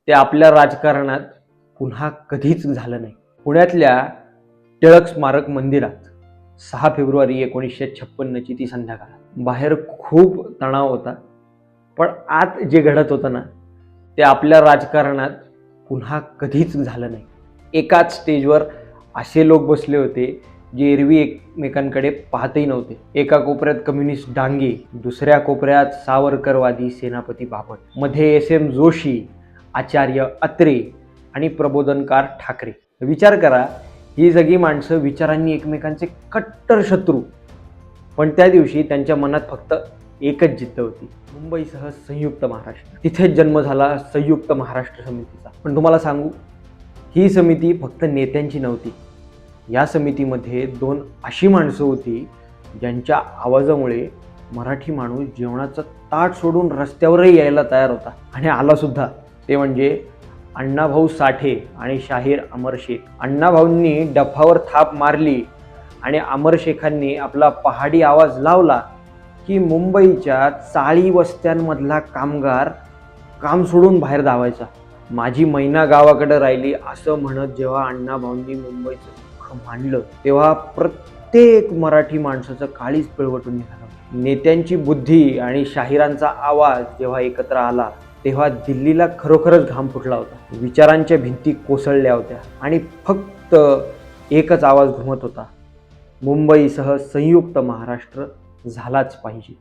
ते आपल्या राजकारणात पुन्हा कधीच झालं नाही. पुण्यातल्या टिळक स्मारक मंदिरात 6 फेब्रुवारी 1956ची ती संध्याकाळ. बाहेर खूप तणाव होता, पण आत जे घडत होतं ना ते आपल्या राजकारणात पुन्हा कधीच झालं नाही. एकाच स्टेजवर असे लोक बसले होते जे एरवी एकमेकांकडे पाहतही नव्हते. एका कोपऱ्यात कम्युनिस्ट डांगे, दुसऱ्या कोपऱ्यात सावरकरवादी सेनापती बापट, मध्ये एस.एम. जोशी, आचार्य अत्रे आणि प्रबोधनकार ठाकरे. विचार करा, ही सगळी माणसं विचारांनी एकमेकांचे कट्टर शत्रू, पण त्या दिवशी त्यांच्या मनात फक्त एकच जिद्द होती, मुंबईसह संयुक्त महाराष्ट्र. तिथेच जन्म झाला संयुक्त महाराष्ट्र समितीचा. पण तुम्हाला सांगू, ही समिती फक्त नेत्यांची नव्हती. या समितीमध्ये 2 अशी माणसं होती ज्यांच्या आवाजामुळे मराठी माणूस जेवणाचं ताट सोडून रस्त्यावरही यायला तयार होता, आणि आला सुद्धा. ते म्हणजे अण्णाभाऊ साठे आणि शाहीर अमर शेख. अण्णाभाऊंनी डफावर थाप मारली आणि अमर शेखांनी आपला पहाडी आवाज लावला की मुंबईच्या चाळी वस्त्यांमधला कामगार काम सोडून बाहेर धावायचा. माझी मैना गावाकडे राहिली असं म्हणत जेव्हा अण्णाभाऊंनी मुंबईचं दुःख मांडलं, तेव्हा प्रत्येक मराठी माणसाचं काळीज पिळवटून निघालं. नेत्यांची बुद्धी आणि शाहिरांचा आवाज जेव्हा एकत्र आला, तेव्हा दिल्लीला खरोखरच घाम फुटला होता. विचारांच्या भिंती कोसळल्या होत्या आणि फक्त एकच आवाज घुमत होता, मुंबईसह संयुक्त महाराष्ट्र झालाच पाहिजे.